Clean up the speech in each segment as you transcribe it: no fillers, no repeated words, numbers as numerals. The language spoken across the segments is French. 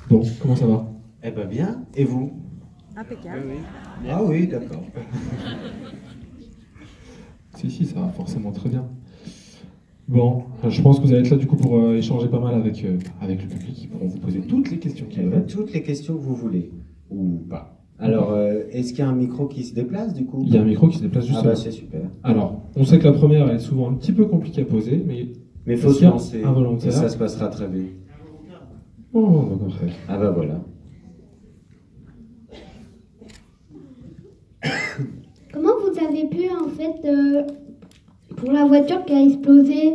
Bon, comment ça va? Eh ben bien, et vous? Impeccable. Oui, oui. Ah oui, d'accord. Si, ça va forcément très bien. Bon, je pense que vous allez être là du coup pour échanger pas mal avec le public. Ils pourront vous poser toutes les questions qu'ils Eh ben, veulent. toutes les questions que vous voulez, ou pas. Alors, est-ce qu'il y a un micro qui se déplace du coup? Il y a un micro qui se déplace juste Ah bah là. c'est super. Alors, on sait que la première est souvent un petit peu compliquée à poser, mais Mais faut se lancer, involontaire. et ça se passera très bien. Oh, d'accord, très bien. Ah bah voilà. Comment vous avez pu, en fait, pour la voiture qui a explosé?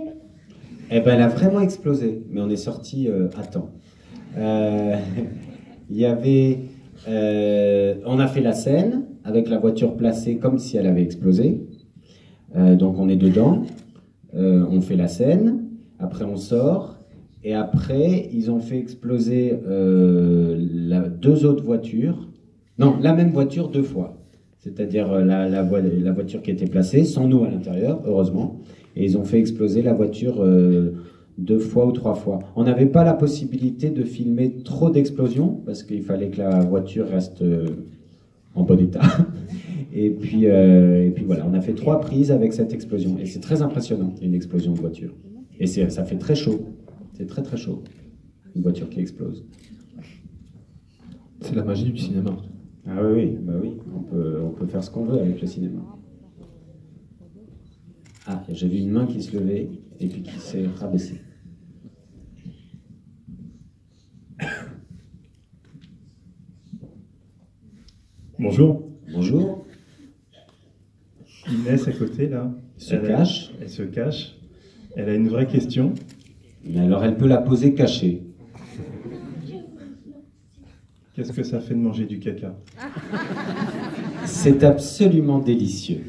Eh ben elle a vraiment explosé, mais on est sorti à temps. Il y avait... on a fait la scène avec la voiture placée comme si elle avait explosé. Donc on est dedans, on fait la scène, après on sort, et après ils ont fait exploser deux autres voitures. Non, la même voiture deux fois. C'est-à-dire la voiture qui était placée, sans nous à l'intérieur, heureusement. Et ils ont fait exploser la voiture deux fois ou trois fois. On n'avait pas la possibilité de filmer trop d'explosions, parce qu'il fallait que la voiture reste en bon état. Et puis voilà, on a fait 3 prises avec cette explosion. Et c'est très impressionnant, une explosion de voiture. Et ça fait très chaud. C'est très très chaud, une voiture qui explose. C'est la magie du cinéma. Ah oui, bah oui, on peut faire ce qu'on veut avec le cinéma. Ah, j'ai vu une main qui se levait et puis qui s'est rabaissée. Bonjour. Bonjour. Inès à côté là. Elle se cache. Elle a une vraie question. Mais alors elle peut la poser cachée. Qu'est-ce que ça fait de manger du caca? C'est absolument délicieux.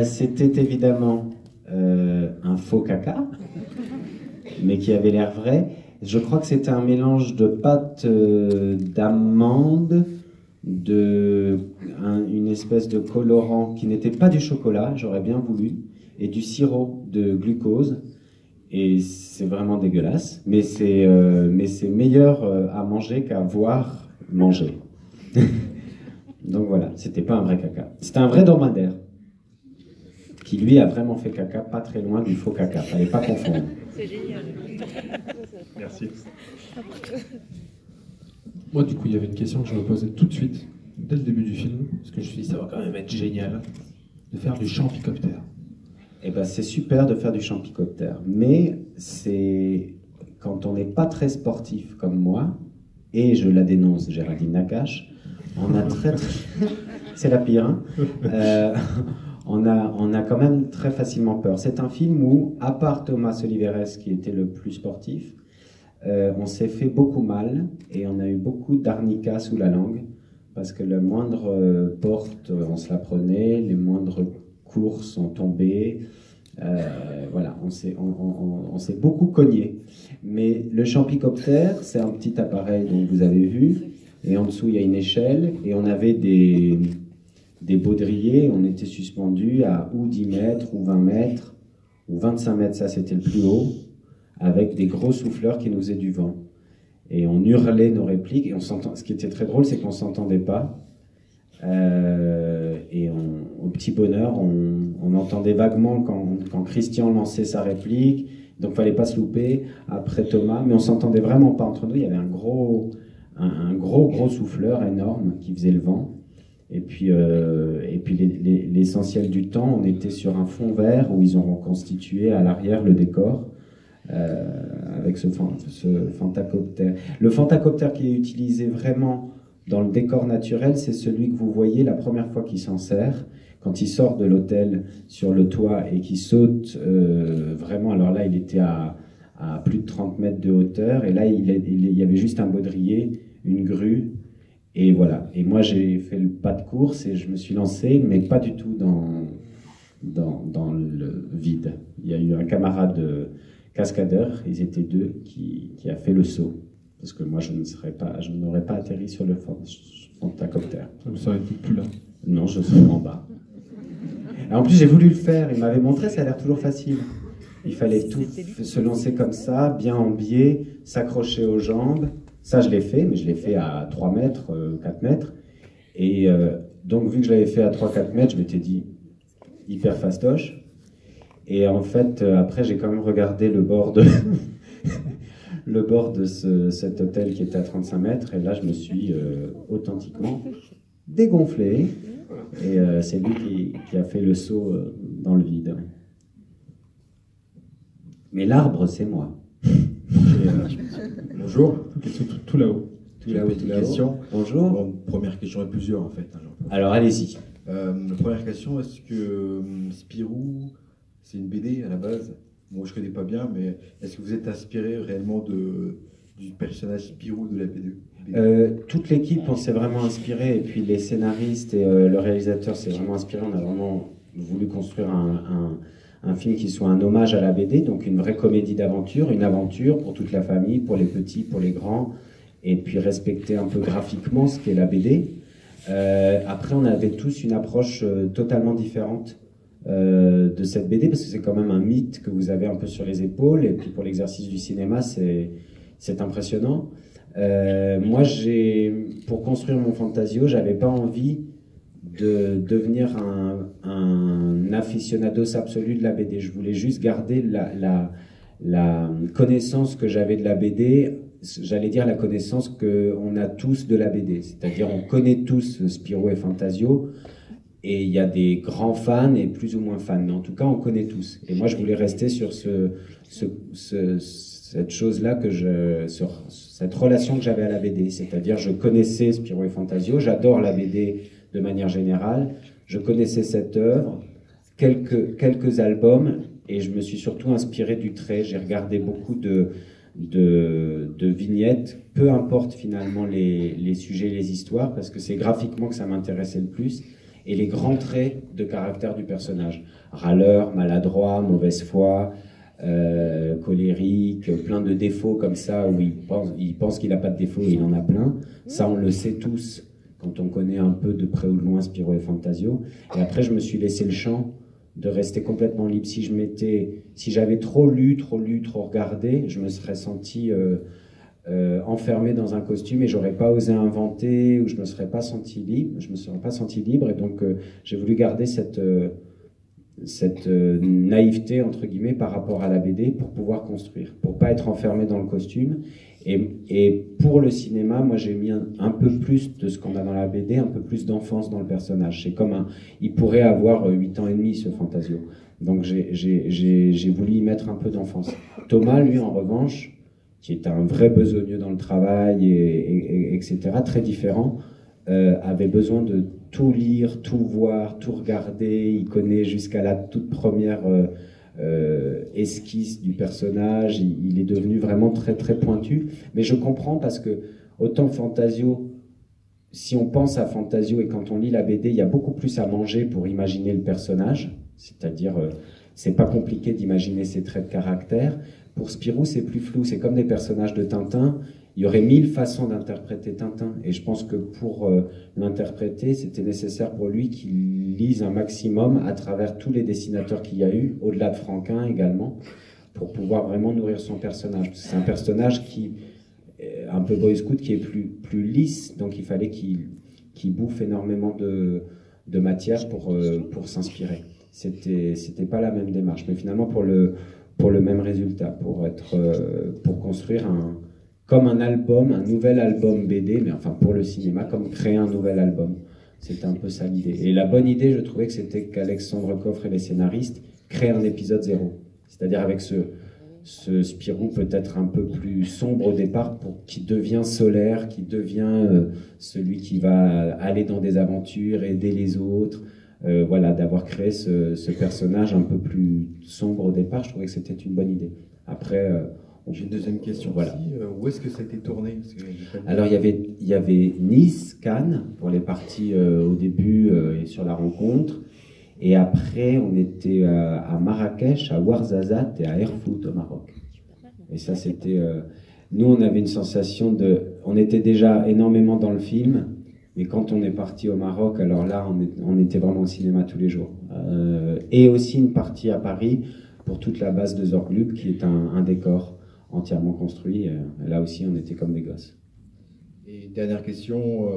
C'était évidemment un faux caca, mais qui avait l'air vrai. Je crois que c'était un mélange de pâte d'amande, une espèce de colorant qui n'était pas du chocolat, j'aurais bien voulu, et du sirop de glucose. Et c'est vraiment dégueulasse, mais c'est meilleur à manger qu'à voir manger. Donc voilà, c'était pas un vrai caca. C'était un vrai dromadaire, qui lui a vraiment fait caca pas très loin du faux caca. Fallait pas confondre. C'est génial. Merci. Moi, du coup, il y avait une question que je me posais tout de suite, dès le début du film, parce que je me suis dit, ça va quand même être génial de faire du champicoptère. Eh ben, c'est super de faire du champicoptère, mais c'est quand on n'est pas très sportif comme moi, et je la dénonce, Géraldine Nakache, on a c'est la pire, hein, on a quand même très facilement peur. C'est un film où, à part Thomas Oliveres, qui était le plus sportif, on s'est fait beaucoup mal, et on a eu beaucoup d'arnica sous la langue, parce que le moindre porte, on se la prenait, les moindres courses sont tombées, voilà, on s'est beaucoup cogné. Mais le champicoptère, c'est un petit appareil dont vous avez vu, et en dessous il y a une échelle, et on avait des baudriers, on était suspendus à ou 10 mètres, ou 20 mètres, ou 25 mètres, ça c'était le plus haut, avec des gros souffleurs qui nous faisaient du vent. Et on hurlait nos répliques, et ce qui était très drôle, c'est qu'on ne s'entendait pas. Et au petit bonheur, on entendait vaguement quand Christian lançait sa réplique, donc il ne fallait pas se louper, après Thomas, mais on ne s'entendait vraiment pas entre nous. Il y avait un gros souffleur énorme qui faisait le vent. Et puis l'essentiel du temps, on était sur un fond vert où ils ont reconstitué à l'arrière le décor avec ce phantacoptère. Le phantacoptère qui est utilisé vraiment dans le décor naturel, c'est celui que vous voyez la première fois qu'il s'en sert, quand il sort de l'hôtel sur le toit et qu'il saute vraiment. Alors là, il était à plus de 30 mètres de hauteur, et là, il y avait juste un baudrier, une grue, et voilà. Et moi, j'ai fait le pas de course et je me suis lancé, mais pas du tout dans le vide. Il y a eu un camarade cascadeur, ils étaient 2, qui a fait le saut. Parce que moi, je n'aurais pas atterri sur le phantacoptère. Vous seriez plus là. Non, je serais en bas. Et en plus, j'ai voulu le faire. Il m'avait montré, ça a l'air toujours facile. Il fallait tout se lancer comme ça, bien en biais, s'accrocher aux jambes. Ça, je l'ai fait, mais je l'ai fait à 3 mètres, 4 mètres. Et donc, vu que je l'avais fait à 3-4 mètres, je m'étais dit hyper fastoche. Et en fait, après, j'ai quand même regardé le bord de, le bord de cet hôtel qui était à 35 mètres. Et là, je me suis authentiquement dégonflé. Et c'est lui qui a fait le saut dans le vide. Mais l'arbre, c'est moi. Bonjour. Tout là-haut. Tout là-haut, tout là-haut. Question. Bonjour. Bon, première question et plusieurs en fait. Alors, allez-y. La première question, est-ce que Spirou, c'est une BD à la base? Moi, je connais pas bien, mais est-ce que vous êtes inspiré réellement du personnage Spirou de la BD? Toute l'équipe, on s'est vraiment inspiré, et puis les scénaristes et le réalisateur s'est vraiment inspiré. On a vraiment voulu construire un film qui soit un hommage à la BD, donc une vraie comédie d'aventure, une aventure pour toute la famille, pour les petits, pour les grands, et puis respecter un peu graphiquement ce qu'est la BD. Après, on avait tous une approche totalement différente de cette BD, parce que c'est quand même un mythe que vous avez un peu sur les épaules, et puis pour l'exercice du cinéma, c'est impressionnant. Moi, pour construire mon Fantasio, j'avais pas envie de devenir un aficionados absolu de la BD. Je voulais juste garder la connaissance que j'avais de la BD, j'allais dire la connaissance qu'on a tous de la BD. C'est-à-dire, on connaît tous Spirou et Fantasio, et il y a des grands fans et plus ou moins fans, mais en tout cas, on connaît tous. Et moi, je voulais rester sur cette chose-là, sur cette relation que j'avais à la BD. C'est-à-dire, je connaissais Spirou et Fantasio, j'adore la BD de manière générale, je connaissais cette œuvre, quelques albums, et je me suis surtout inspiré du trait. J'ai regardé beaucoup de vignettes, peu importe finalement les sujets, les histoires, parce que c'est graphiquement que ça m'intéressait le plus, et les grands traits de caractère du personnage. Râleur, maladroit, mauvaise foi, colérique, plein de défauts comme ça, où il pense qu'il n'a pas de défauts et il en a plein. Ça, on le sait tous quand on connaît un peu de près ou de loin Spirou et Fantasio. Et après, je me suis laissé le champ de rester complètement libre. Si j'avais trop lu, trop regardé, je me serais senti enfermé dans un costume et j'aurais pas osé inventer, ou je me serais pas senti libre. Et donc, j'ai voulu garder cette naïveté, entre guillemets, par rapport à la BD pour pouvoir construire, pour pas être enfermé dans le costume. Et pour le cinéma, moi j'ai mis un peu plus de ce qu'on a dans la BD, un peu plus d'enfance dans le personnage. C'est comme il pourrait avoir 8 ans et demi, ce Fantasio. Donc j'ai voulu y mettre un peu d'enfance. Thomas, lui, en revanche, qui est un vrai besogneux dans le travail, etc., très différent, avait besoin de tout lire, tout voir, tout regarder. Il connaît jusqu'à la toute première esquisse du personnage. Il est devenu vraiment très très pointu. Mais je comprends, parce que autant Fantasio, si on pense à Fantasio et quand on lit la BD, il y a beaucoup plus à manger pour imaginer le personnage. C'est-à-dire, c'est pas compliqué d'imaginer ses traits de caractère. Pour Spirou, c'est plus flou. C'est comme des personnages de Tintin. Il y aurait 1000 façons d'interpréter Tintin. Et je pense que pour l'interpréter, c'était nécessaire pour lui qu'il lise un maximum à travers tous les dessinateurs qu'il y a eu, au-delà de Franquin également, pour pouvoir vraiment nourrir son personnage. C'est un personnage qui est un peu boy scout, qui est plus lisse, donc il fallait qu'il bouffe énormément de matière pour s'inspirer. C'était pas la même démarche, mais finalement pour le même résultat, pour construire comme un album, un nouvel album BD, mais enfin pour le cinéma, comme créer un nouvel album. C'était un peu ça l'idée. Et la bonne idée, je trouvais que c'était qu'Alexandre Coffre et les scénaristes créent un épisode 0. C'est-à-dire avec ce Spirou peut-être un peu plus sombre au départ, qui devient solaire, qui devient celui qui va aller dans des aventures, aider les autres. Voilà, d'avoir créé ce personnage un peu plus sombre au départ, je trouvais que c'était une bonne idée. Après, j'ai une deuxième question. Voilà. Aussi. Où est-ce que ça a été tourné? Alors, il y avait Nice, Cannes, pour les parties au début et sur la rencontre. Et après, on était à Marrakech, à Ouarzazate et à Erfout au Maroc. Et ça, c'était... nous, on avait une sensation on était déjà énormément dans le film, Mais quand on est parti au Maroc, alors là, on était vraiment au cinéma tous les jours. Et aussi une partie à Paris pour toute la base de Zorglub, qui est un décor entièrement construit. Là aussi, on était comme des gosses. Et dernière question,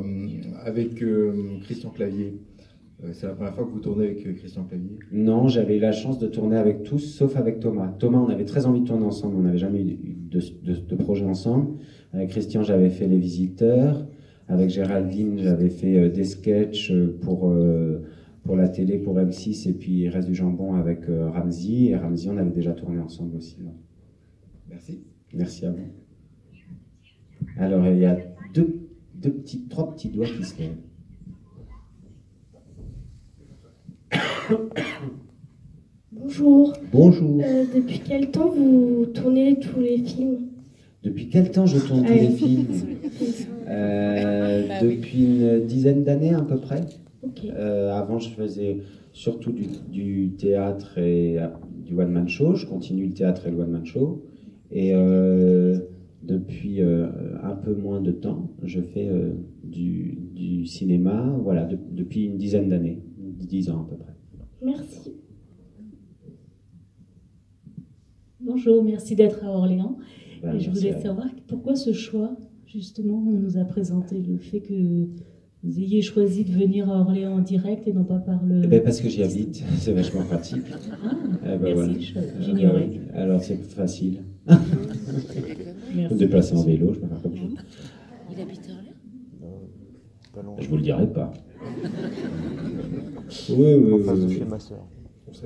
avec Christian Clavier, c'est la première fois que vous tournez avec Christian Clavier? Non, j'avais eu la chance de tourner avec tous, sauf avec Thomas. Thomas, on avait très envie de tourner ensemble, on n'avait jamais eu de projet ensemble. Avec Christian, j'avais fait Les Visiteurs. Avec Géraldine, j'avais fait des sketchs pour la télé, pour M6, et puis il reste du jambon avec Ramzy. Et Ramzy, on avait déjà tourné ensemble aussi. Ouais. Merci. Merci à vous. Alors, il y a trois petits doigts qui se lèvent. Bonjour. Bonjour. Depuis quel temps vous tournez tous les films? Depuis quel temps je tourne tous les films? Depuis une dizaine d'années à peu près. Ok. Avant, je faisais surtout du théâtre et du one-man show. Je continue le théâtre et le one-man show. Et depuis un peu moins de temps, je fais du cinéma, voilà, depuis une dizaine d'années, 10 ans à peu près. Merci. Bonjour, merci d'être à Orléans. Et je voulais Merci savoir pourquoi ce choix, justement, on nous a présenté le fait que vous ayez choisi de venir à Orléans en direct et non pas par le... Parce que j'y habite, c'est vachement pratique. Merci, j'ignorais. Alors c'est facile. Merci. Me déplacer en vélo, je peux faire comme ça. Il habite à Orléans? Je vous le dirai pas. Oui. En face de chez ma soeur.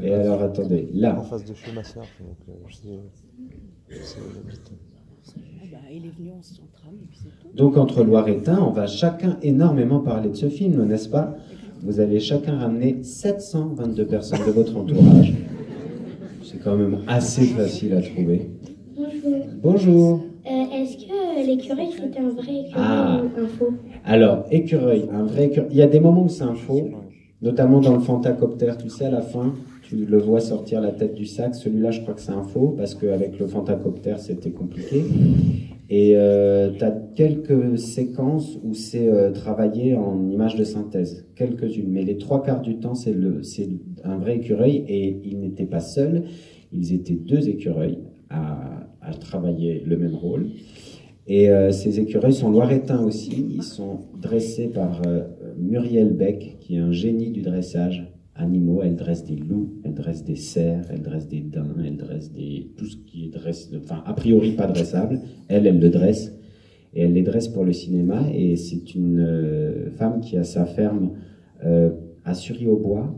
Et alors attendez, là. En face de chez ma soeur, donc je sais où j'habite. Il est venu en tram et puis c'est tout. Donc entre Loiretain, on va chacun énormément parler de ce film, n'est-ce pas? Vous allez chacun ramener 722 personnes de votre entourage. C'est quand même assez facile à trouver. Bonjour. Bonjour. Est-ce que l'écureuil c'est un vrai écureuil ou un faux? Alors, écureuil, un vrai écureuil. Il y a des moments où c'est un faux, notamment dans le Fantacoptère, tu sais, à la fin, tu le vois sortir la tête du sac. Celui-là, je crois que c'est un faux, parce qu'avec le Fantacoptère, c'était compliqué. Et tu as quelques séquences où c'est travaillé en images de synthèse, quelques-unes. Mais les 3/4 du temps, c'est un vrai écureuil, et ils n'étaient pas seuls, ils étaient 2 écureuils à travailler le même rôle. Et ces écureuils sont loiretains aussi, ils sont dressés par Muriel Beck, qui est un génie du dressage animaux. Elle dresse des loups, elle dresse des cerfs, elle dresse des daims, elle dresse tout ce qui est enfin a priori pas dressable. Elle le dresse, et elle les dresse pour le cinéma. Et c'est une femme qui a sa ferme à Sury-au-Bois,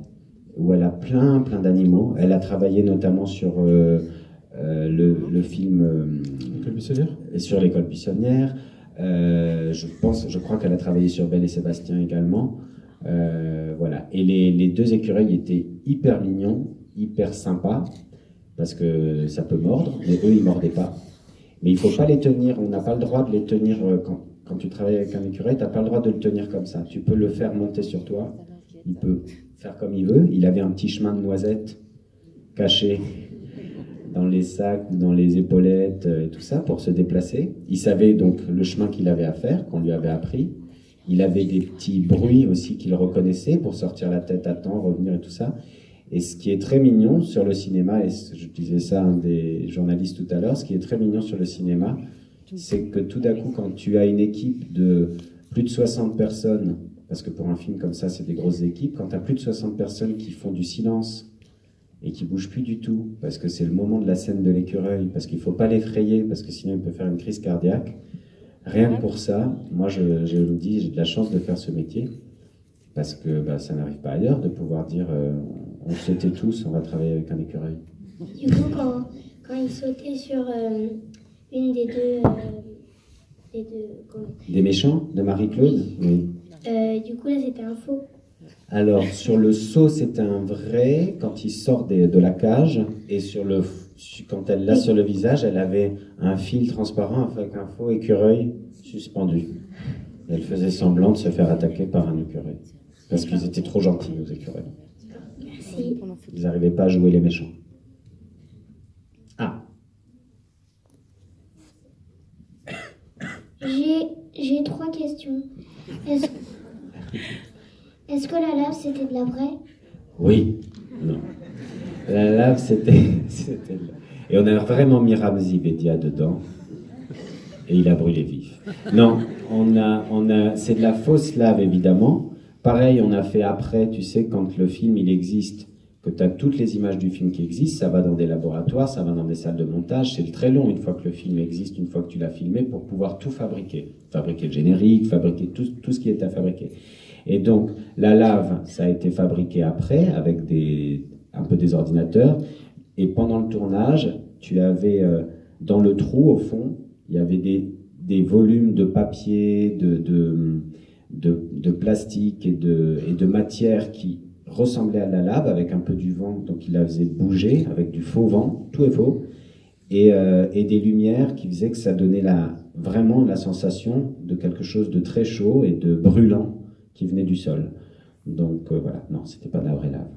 où elle a plein d'animaux. Elle a travaillé notamment sur le film L'école buissonnière. sur l'école buissonnière. Je crois qu'elle a travaillé sur Belle et Sébastien également. Voilà. Et les 2 écureuils étaient hyper mignons, hyper sympas, parce que ça peut mordre, mais eux ils mordaient pas. Mais il faut pas les tenir, on n'a pas le droit de les tenir quand tu travailles avec un écureuil, tu n'as pas le droit de le tenir comme ça. Tu peux le faire monter sur toi, il peut faire comme il veut. Il avait un petit chemin de noisettes caché dans les sacs ou dans les épaulettes et tout ça pour se déplacer. Il savait donc le chemin qu'il avait à faire, qu'on lui avait appris. Il avait des petits bruits aussi qu'il reconnaissait pour sortir la tête à temps, revenir et tout ça. Et ce qui est très mignon sur le cinéma, et je disais ça à un des journalistes tout à l'heure, ce qui est très mignon sur le cinéma, c'est que tout d'un coup, quand tu as une équipe de plus de 60 personnes, parce que pour un film comme ça, c'est des grosses équipes, quand tu as plus de 60 personnes qui font du silence et qui bougent plus du tout, parce que c'est le moment de la scène de l'écureuil, parce qu'il faut pas l'effrayer, parce que sinon il peut faire une crise cardiaque. Rien que pour ça, moi je me dis, j'ai de la chance de faire ce métier, parce que ça n'arrive pas ailleurs de pouvoir dire on se tait tous, on va travailler avec un écureuil. Du coup, quand il sautait sur une des deux Des méchants de Marie-Claude? Oui. Du coup, là, c'était un faux. Alors, sur le saut, c'était un vrai, quand il sort de la cage, et quand elle l'a sur le visage, elle avait un fil transparent avec un faux écureuil suspendu. Elle faisait semblant de se faire attaquer par un écureuil. Parce qu'ils étaient trop gentils, aux écureuils. Merci. Ils n'arrivaient pas à jouer les méchants. Ah. J'ai 3 questions. Est-ce que la lave, c'était de la vraie? Oui, non. La lave, c'était... Et on a vraiment mis Ramzi Bedia dedans. Et il a brûlé vif. Non, c'est de la fausse lave, évidemment. Pareil, on a fait après, tu sais, quand le film, il existe, que tu as toutes les images du film qui existent, ça va dans des laboratoires, ça va dans des salles de montage, c'est très long une fois que le film existe, une fois que tu l'as filmé, pour pouvoir tout fabriquer. Fabriquer le générique, fabriquer tout ce qui est à fabriquer. Et donc, la lave, ça a été fabriqué après, avec un peu des ordinateurs, et pendant le tournage, tu avais, dans le trou, au fond, il y avait des volumes de papier, de plastique et de matière qui ressemblaient à la lave, avec un peu du vent, donc il la faisait bouger, avec du faux vent, tout est faux, et des lumières qui faisaient que ça donnait vraiment la sensation de quelque chose de très chaud et de brûlant qui venait du sol. Donc voilà, non, c'était pas de la vraie lave.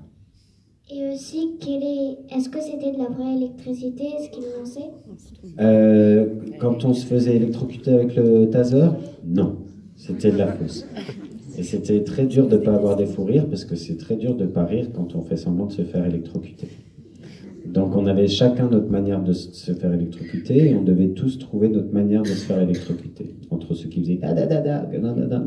Et aussi, est-ce que c'était de la vraie électricité? Est-ce qu'il lançait? Quand on se faisait électrocuter avec le taser, non, c'était de la fausse. Et c'était très dur de ne pas avoir des fous rires, parce que c'est très dur de ne pas rire quand on fait semblant de se faire électrocuter. Donc on avait chacun notre manière de se faire électrocuter, et on devait tous trouver notre manière de se faire électrocuter. Entre ceux qui faisaient da da da da, da da da.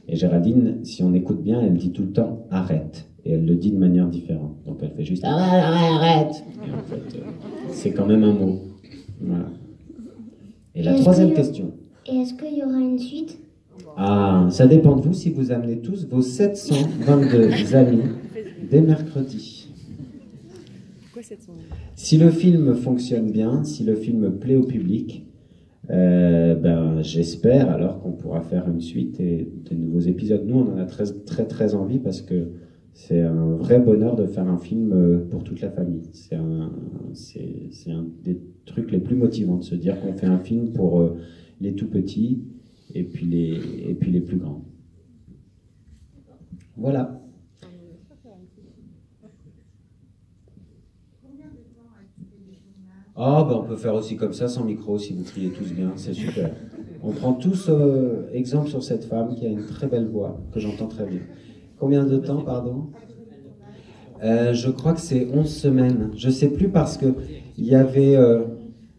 Et Géraldine, si on écoute bien, elle dit tout le temps « arrête ». Et elle le dit de manière différente. Donc elle fait juste « arrête ». Et en fait, c'est quand même un mot. Voilà. Et la troisième question. Et est-ce qu'il y aura une suite? Ah, ça dépend de vous si vous amenez tous vos 722 amis dès mercredi. Pourquoi 700? Si le film fonctionne bien, si le film plaît au public, j'espère alors qu'on pourra faire une suite et de nouveaux épisodes. Nous, on en a très envie, parce que c'est un vrai bonheur de faire un film pour toute la famille. C'est un des trucs les plus motivants, de se dire qu'on fait un film pour les tout petits et puis les plus grands. Voilà. On peut faire aussi comme ça, sans micro, si vous criez tous bien, c'est super. On prend tous exemple sur cette femme qui a une très belle voix, que j'entends très bien. Combien de temps, pardon? Je crois que c'est 11 semaines. Je sais plus, parce que il y avait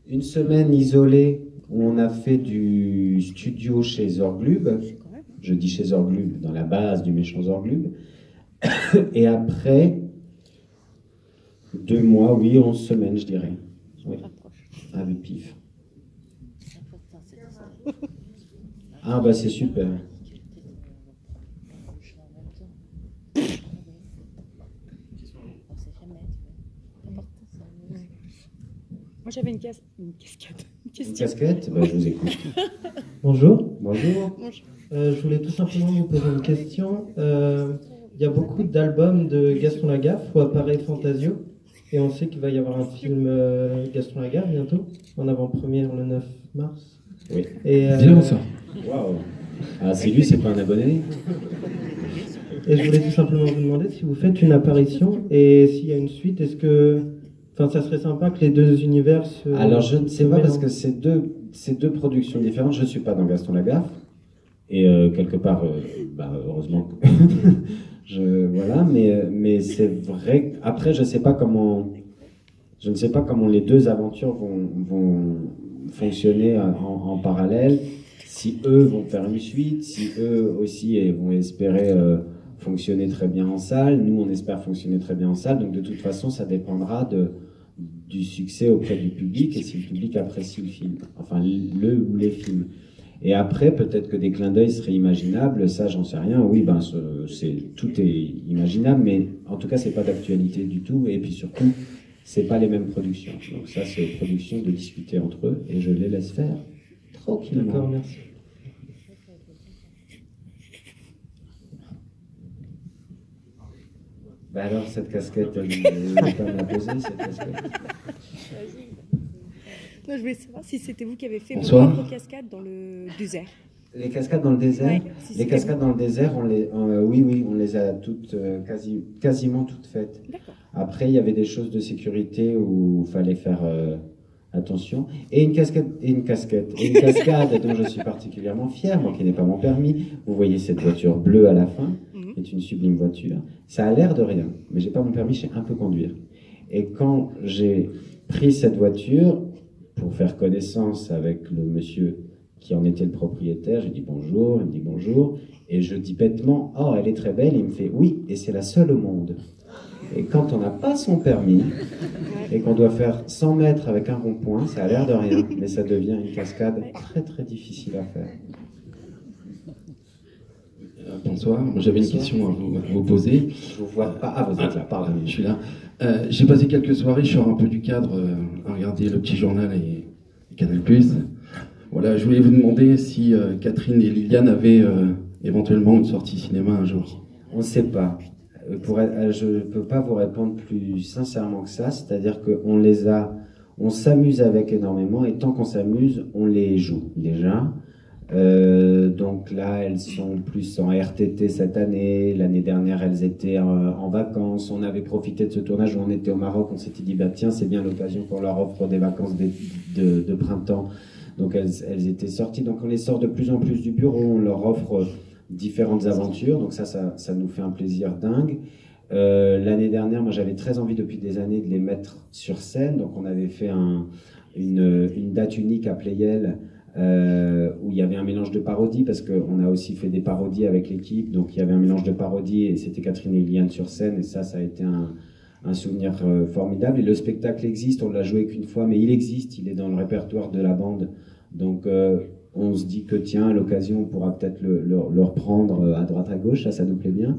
une semaine isolée où on a fait du studio chez Zorglub. Je dis chez Zorglub, dans la base du méchant Zorglub. Et après, 2 mois, oui, 11 semaines, je dirais. Oui, avec pif. Ah bah c'est super. Moi j'avais une casquette. Une casquette? Bah, je vous écoute. Bonjour. Bonjour. Je voulais tout simplement vous poser une question. Il y a beaucoup d'albums de Gaston Lagaffe où apparaît Fantasio. Et on sait qu'il va y avoir un film Gaston Lagaffe bientôt, en avant-première le 9 mars. Oui. Bien ça. Waouh. Ah, c'est lui, c'est pas un abonné? Et je voulais tout simplement vous demander si vous faites une apparition et s'il y a une suite, est-ce que... Enfin, ça serait sympa que les deux univers se... Alors, je ne sais pas, parce que c'est deux productions différentes. Je ne suis pas dans Gaston Lagaffe. Et quelque part, heureusement que... voilà, mais c'est vrai. Après, je ne sais pas comment les deux aventures vont fonctionner en parallèle. Si eux vont faire une suite, si eux aussi vont espérer fonctionner très bien en salle. Nous, on espère fonctionner très bien en salle. Donc, de toute façon, ça dépendra du succès auprès du public et si le public apprécie le film. Enfin, le ou les films. Et après, peut-être que des clins d'œil seraient imaginables. Ça, j'en sais rien. Oui, tout est imaginable, mais en tout cas, c'est pas d'actualité du tout. Et puis surtout, c'est pas les mêmes productions. Donc ça, c'est aux productions de discuter entre eux et je les laisse faire tranquillement. D'accord, merci. Alors, cette casquette, elle n'est pas m'imposer, cette casquette. Non, je voulais savoir si c'était vous qui avez fait Bonsoir. vos propres cascades dans le désert. Les cascades dans le désert, Ouais, si les cascades dans le désert, oui, on les a toutes, quasiment toutes faites. D'accord. Après, il y avait des choses de sécurité où il fallait faire Attention. Et une casquette, et une cascade dont je suis particulièrement fier, moi qui n'ai pas mon permis. Vous voyez cette voiture bleue à la fin, qui est une sublime voiture. Ça a l'air de rien, mais j'ai pas mon permis, je sais un peu conduire. Et quand j'ai pris cette voiture pour faire connaissance avec le monsieur qui en était le propriétaire, j'ai dit bonjour, il me dit bonjour, et je dis bêtement, oh elle est très belle, il me fait oui, et c'est la seule au monde. Et quand on n'a pas son permis, et qu'on doit faire 100 mètres avec un rond-point, ça a l'air de rien, mais ça devient une cascade très très difficile à faire. Bonsoir, j'avais une question à vous poser. Je vous vois pas. Ah, vous êtes là, pardon. Je suis là. J'ai passé quelques soirées, je sors un peu du cadre à regarder le petit journal et Canal+. Voilà, je voulais vous demander si Catherine et Liliane avaient éventuellement une sortie cinéma un jour. On ne sait pas. Je ne peux pas vous répondre plus sincèrement que ça, c'est-à-dire on s'amuse avec énormément, et tant qu'on s'amuse, on les joue déjà. Donc là, elles sont plus en RTT cette année. L'année dernière, elles étaient en vacances. On avait profité de ce tournage où on était au Maroc. On s'était dit, bah, tiens, c'est bien l'occasion qu'on leur offre des vacances de printemps. Donc elles étaient sorties. Donc on les sort de plus en plus du bureau. On leur offre différentes aventures. Donc ça nous fait un plaisir dingue. L'année dernière, moi, j'avais très envie depuis des années de les mettre sur scène. Donc on avait fait une date unique à Playel, où il y avait un mélange de parodies, parce qu'on a aussi fait des parodies avec l'équipe, donc il y avait un mélange de parodies, et c'était Catherine et Liliane sur scène, et ça a été un souvenir formidable. Et le spectacle existe, on l'a joué qu'une fois, mais il existe, il est dans le répertoire de la bande, donc on se dit que tiens, à l'occasion, on pourra peut-être le reprendre à droite à gauche, ça nous plaît bien.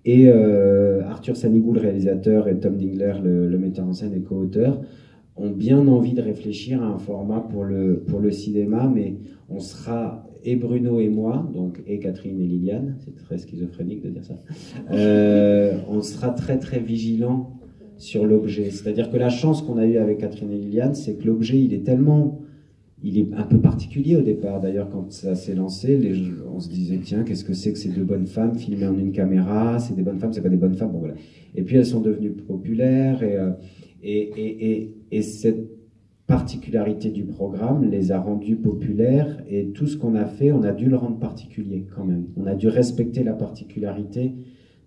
Et Arthur Sanigou, le réalisateur, et Tom Dingler, le metteur en scène et co-auteur, ont bien envie de réfléchir à un format pour le cinéma, mais on sera, et Bruno et moi, donc et Catherine et Liliane, c'est très schizophrénique de dire ça, on sera très très vigilants sur l'objet. C'est-à-dire que la chance qu'on a eue avec Catherine et Liliane, c'est que l'objet, il est un peu particulier au départ. D'ailleurs, quand ça s'est lancé, on se disait, tiens, qu'est-ce que c'est que ces deux bonnes femmes filmées en une caméra? C'est des bonnes femmes, c'est pas des bonnes femmes, bon voilà. Et puis elles sont devenues populaires, et cette particularité du programme les a rendues populaires, et tout ce qu'on a fait, on a dû le rendre particulier quand même. On a dû respecter la particularité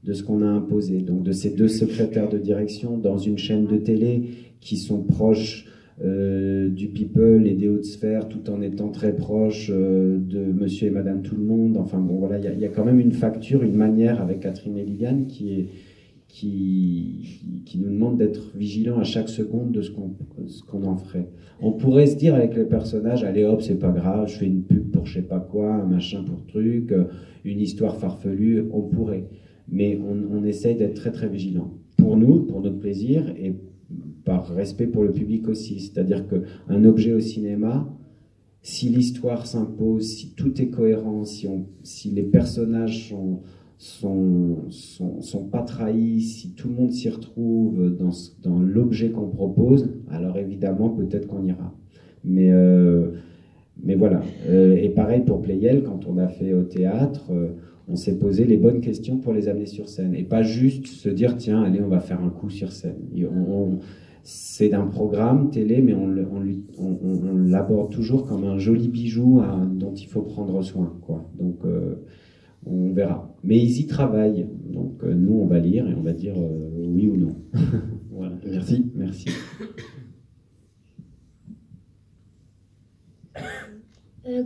de ce qu'on a imposé. Donc de ces deux secrétaires de direction dans une chaîne de télé qui sont proches du people et des hautes sphères, tout en étant très proches de monsieur et madame tout le monde. Enfin bon, voilà, il y a quand même une facture, une manière avec Catherine et Liliane qui nous demande d'être vigilants à chaque seconde de ce qu'on en ferait. On pourrait se dire avec le personnage, allez hop, c'est pas grave, je fais une pub pour je sais pas quoi, un machin pour truc, une histoire farfelue, on pourrait. Mais on essaye d'être très très vigilant. Pour nous, pour notre plaisir, et par respect pour le public aussi. C'est-à-dire qu'un objet au cinéma, si l'histoire s'impose, si tout est cohérent, si les personnages sont pas trahis, si tout le monde s'y retrouve dans l'objet qu'on propose, alors évidemment peut-être qu'on ira. Mais voilà. Et pareil pour Playel, quand on a fait au théâtre, on s'est posé les bonnes questions pour les amener sur scène, et pas juste se dire tiens allez on va faire un coup sur scène. C'est un programme télé, mais on l'aborde toujours comme un joli bijou dont il faut prendre soin, quoi. Donc on verra. Mais ils y travaillent. Donc nous, on va lire et on va dire oui ou non. Voilà. Merci. Merci.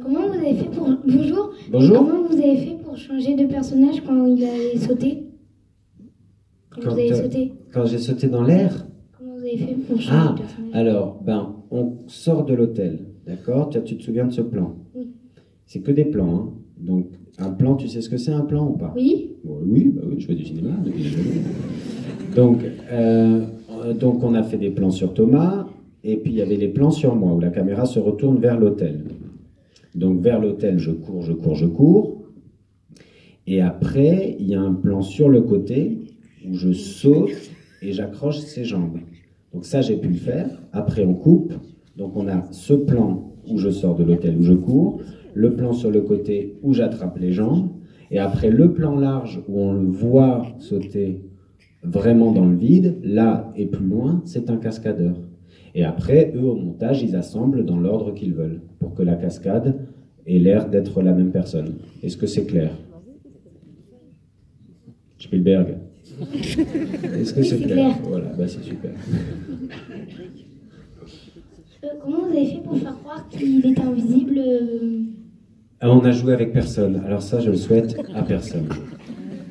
Comment vous avez fait pour... Bonjour. Bonjour. Comment vous avez fait pour changer de personnage quand il allait sauter? Quand vous avez sauté? Quand j'ai sauté dans l'air? Comment vous avez fait pour changer de personnage? Alors, on sort de l'hôtel, d'accord? Tu te souviens de ce plan? Oui. C'est que des plans, hein. Donc, un plan, tu sais ce que c'est un plan ou pas? Oui. Oui, je fais du cinéma depuis des années. Donc, on a fait des plans sur Thomas, et puis il y avait les plans sur moi, où la caméra se retourne vers l'hôtel. Donc, vers l'hôtel, je cours. Et après, il y a un plan sur le côté, où je saute et j'accroche ses jambes. Donc ça, j'ai pu le faire. Après, on coupe. Donc on a ce plan où je sors de l'hôtel, où je cours, le plan sur le côté où j'attrape les jambes, et après le plan large où on le voit sauter vraiment dans le vide, là et plus loin, c'est un cascadeur. Et après, eux, au montage, ils assemblent dans l'ordre qu'ils veulent, pour que la cascade ait l'air d'être la même personne. Est-ce que c'est clair? Spielberg. Est-ce que c'est clair? Voilà, bah c'est super. Comment vous avez fait pour faire croire qu'il était invisible On a joué avec personne. Alors ça, je le souhaite à personne.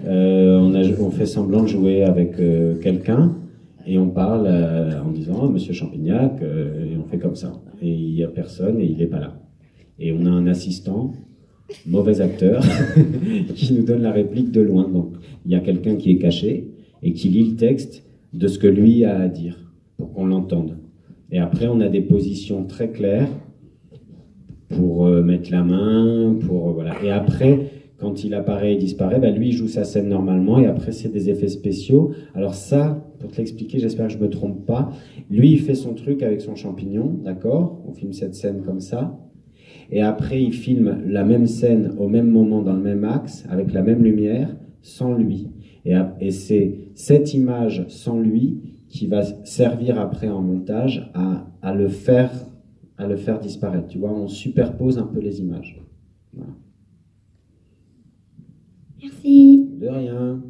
On fait semblant de jouer avec quelqu'un et on parle en disant oh, Monsieur Champignac, et on fait comme ça. Et il n'y a personne et il n'est pas là. Et on a un assistant, mauvais acteur, qui nous donne la réplique de loin. Donc il y a quelqu'un qui est caché et qui lit le texte de ce que lui a à dire pour qu'on l'entende. Et après, on a des positions très claires pour mettre la main, pour voilà. Et après, quand il apparaît et disparaît, bah, lui, il joue sa scène normalement, et après, c'est des effets spéciaux. Alors ça, pour te l'expliquer, j'espère que je me trompe pas, lui, il fait son truc avec son champignon, d'accord? On filme cette scène comme ça, et après, il filme la même scène au même moment, dans le même axe, avec la même lumière, sans lui. Et c'est cette image sans lui qui va servir après en montage à le faire disparaître. Tu vois, on superpose un peu les images. Voilà. Merci. De rien.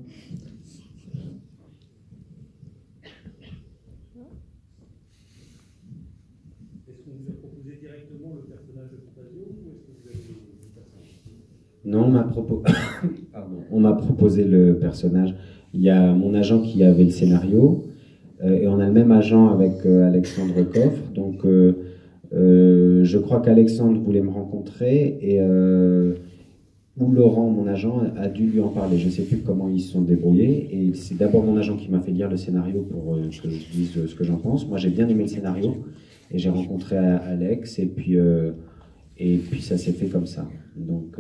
Est-ce qu'on vous a proposé directement le personnage de Fantasio ou est-ce que vous avez le personnage? Non, on m'a proposé le personnage. Il y a mon agent qui avait le scénario, et on a le même agent avec Alexandre Coffre. Donc, je crois qu'Alexandre voulait me rencontrer, ou Laurent, mon agent, a dû lui en parler. Je ne sais plus comment ils se sont débrouillés. Et c'est d'abord mon agent qui m'a fait lire le scénario pour que je dise ce que j'en pense. Moi, j'ai bien aimé le scénario, et j'ai rencontré Alex, et puis ça s'est fait comme ça. Donc,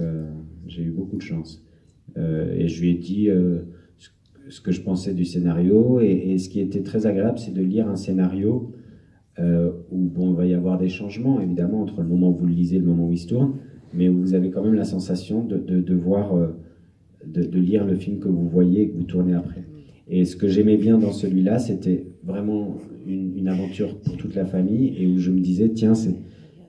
j'ai eu beaucoup de chance. Et je lui ai dit ce que je pensais du scénario, et ce qui était très agréable, c'est de lire un scénario où bon, il va y avoir des changements, évidemment, entre le moment où vous le lisez et le moment où il se tourne, mais où vous avez quand même la sensation de voir, de lire le film que vous voyez et que vous tournez après. Et ce que j'aimais bien dans celui-là, c'était vraiment une aventure pour toute la famille, et où je me disais, tiens,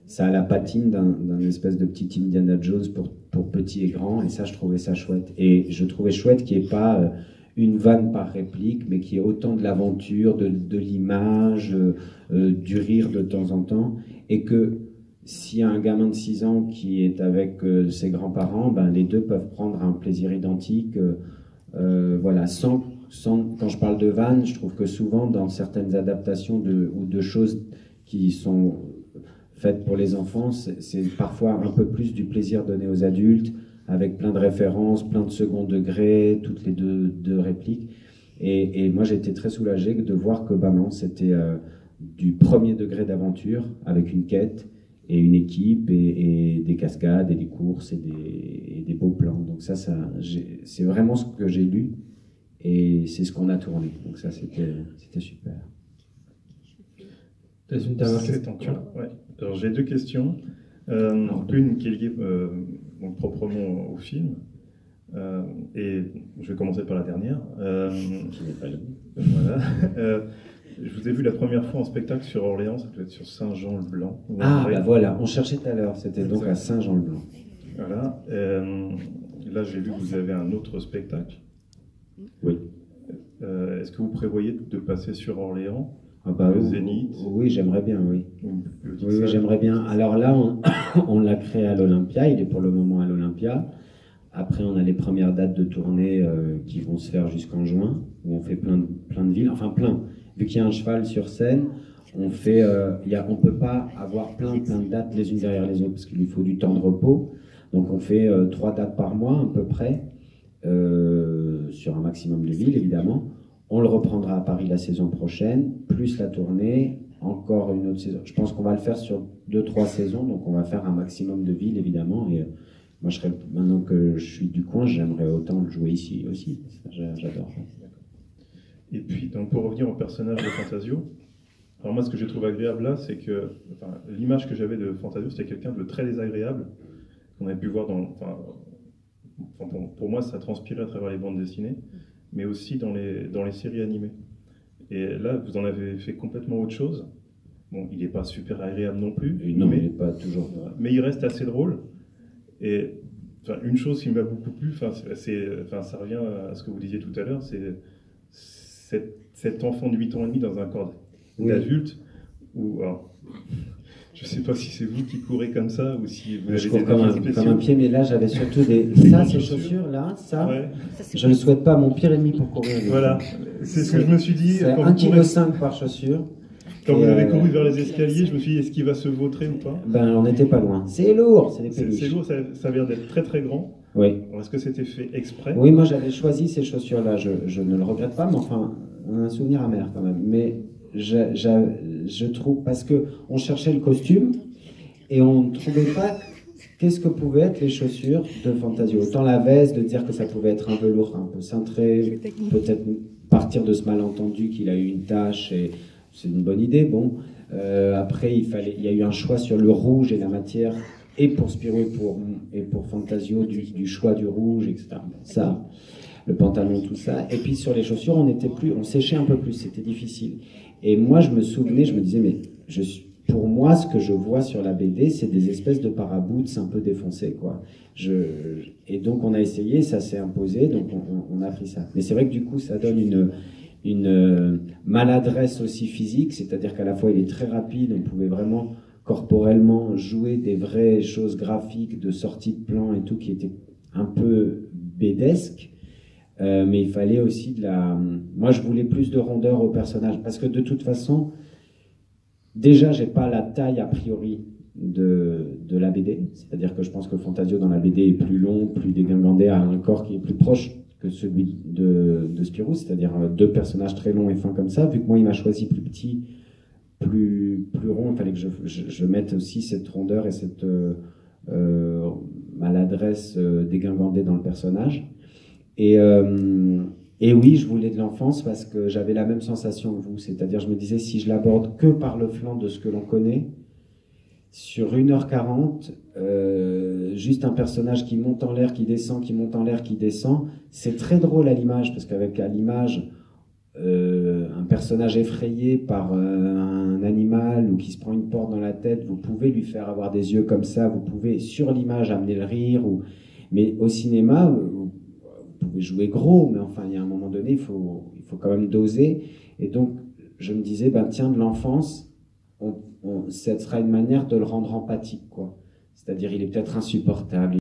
ça a la patine d'un espèce de petit Indiana Jones pour petit et grand, et ça, je trouvais ça chouette. Et je trouvais chouette qu'il n'y ait pas une vanne par réplique, mais qu'il y ait autant de l'aventure, de l'image, du rire de temps en temps, et que s'il y a un gamin de 6 ans qui est avec ses grands-parents, ben, les deux peuvent prendre un plaisir identique, voilà, quand je parle de vannes, je trouve que souvent dans certaines adaptations ou de choses qui sont faites pour les enfants, c'est parfois un peu plus du plaisir donné aux adultes, avec plein de références, plein de second degré, toutes les deux répliques. Et moi, j'étais très soulagé de voir que ben non, c'était du premier degré d'aventure, avec une quête et une équipe, et des cascades, et des courses, et des beaux plans. Donc ça c'est vraiment ce que j'ai lu, et c'est ce qu'on a tourné. Donc ça, c'était super. T'as une dernière C'est question? encore. Ouais. Alors j'ai 2 questions. Une qui est liée donc proprement au film. Et je vais commencer par la dernière. Qui n'est pas là. Voilà. Je vous ai vu la première fois en spectacle sur Orléans, ça doit être sur Saint-Jean-le-Blanc. Ah, bah voilà, on cherchait tout à l'heure, c'était donc à Saint-Jean-le-Blanc. Voilà. Là, j'ai vu que vous avez un autre spectacle. Oui. Est-ce que vous prévoyez de passer sur Orléans, le Zénith? Oui, j'aimerais bien, oui. Oui, j'aimerais bien. Alors là, on l'a créé à l'Olympia, il est pour le moment à l'Olympia. Après, on a les premières dates de tournée qui vont se faire jusqu'en juin, où on fait plein de villes, enfin plein. Vu qu'il y a un cheval sur scène, on peut pas avoir plein de dates les unes derrière les autres, parce qu'il lui faut du temps de repos. Donc on fait 3 dates par mois à peu près, sur un maximum de villes évidemment. On le reprendra à Paris la saison prochaine, plus la tournée, encore une autre saison. Je pense qu'on va le faire sur 2-3 saisons, donc on va faire un maximum de villes évidemment. Et moi, maintenant que je suis du coin, j'aimerais autant le jouer ici aussi. J'adore. Et puis, donc, pour revenir au personnage de Fantasio, alors moi, ce que j'ai trouvé agréable là, c'est que l'image que j'avais de Fantasio, c'était quelqu'un de très désagréable, qu'on avait pu voir pour moi, ça transpirait à travers les bandes dessinées, mais aussi dans les séries animées. Et là, vous en avez fait complètement autre chose. Bon, il n'est pas super agréable non plus. Et non, mais il n'est pas toujours. Mais il reste assez drôle. Et enfin, une chose qui m'a beaucoup plu, ça revient à ce que vous disiez tout à l'heure, c'est cet enfant de 8 ans et demi dans un corps d'adulte, où, alors, je ne sais pas si c'est vous qui courez comme ça, ou si vous avez je cours des comme un pied, mais là j'avais surtout ces chaussures là, ouais. Je ne souhaite pas mon pire ennemi pour courir. Voilà, c'est ce que je me suis dit. C'est 1,5 kg par chaussure. Quand vous avez couru vers les escaliers, je me suis dit, est-ce qu'il va se vautrer ou pas? Ben, on n'était pas loin. C'est lourd, c'est des peluches. C'est lourd, ça a l'air d'être très très grand. Oui. Est-ce que c'était fait exprès? Oui, moi j'avais choisi ces chaussures-là. Je ne le regrette pas, mais enfin, un souvenir amer quand même. Mais je trouve, parce qu'on cherchait le costume et on ne trouvait pas qu'est-ce que pouvaient être les chaussures de Fantasio. Autant la veste, de dire que ça pouvait être un velours un peu cintré, peut-être partir de ce malentendu qu'il a eu une tache et. C'est une bonne idée, bon. Après, il y a eu un choix sur le rouge et la matière, et pour Spirou et pour Fantasio, du choix du rouge, etc. Ça, le pantalon, tout ça. Et puis sur les chaussures, on séchait un peu plus, c'était difficile. Et moi, je me souvenais, je me disais, mais pour moi, ce que je vois sur la BD, c'est des espèces de paraboots un peu défoncés, quoi. Et donc, on a essayé, ça s'est imposé, donc on a pris ça. Mais c'est vrai que du coup, ça donne une maladresse aussi physique, c'est-à-dire qu'à la fois il est très rapide, on pouvait vraiment corporellement jouer des vraies choses graphiques de sortie de plan et tout qui était un peu bédesque, mais il fallait aussi moi je voulais plus de rondeur au personnage, parce que de toute façon, déjà j'ai pas la taille a priori de la BD, c'est-à-dire que je pense que Fantasio dans la BD est plus long, plus dégingandé, a un corps qui est plus proche que celui de Spirou, c'est-à-dire deux personnages très longs et fins comme ça. Vu que moi, il m'a choisi plus petit, plus rond, il fallait que je mette aussi cette rondeur et cette maladresse dégingandée dans le personnage. Et oui, je voulais de l'enfance parce que j'avais la même sensation que vous, c'est-à-dire je me disais, si je l'aborde que par le flanc de ce que l'on connaît, sur 1h40, juste un personnage qui monte en l'air, qui descend, qui monte en l'air, qui descend, c'est très drôle à l'image, parce qu'avec à l'image, un personnage effrayé par un animal ou qui se prend une porte dans la tête, vous pouvez lui faire avoir des yeux comme ça, vous pouvez sur l'image amener le rire, mais au cinéma, vous pouvez jouer gros, mais enfin, il y a un moment donné, il faut quand même doser. Et donc, je me disais, ben tiens, de l'enfance, ça sera une manière de le rendre empathique, quoi. C'est-à-dire, il est peut-être insupportable.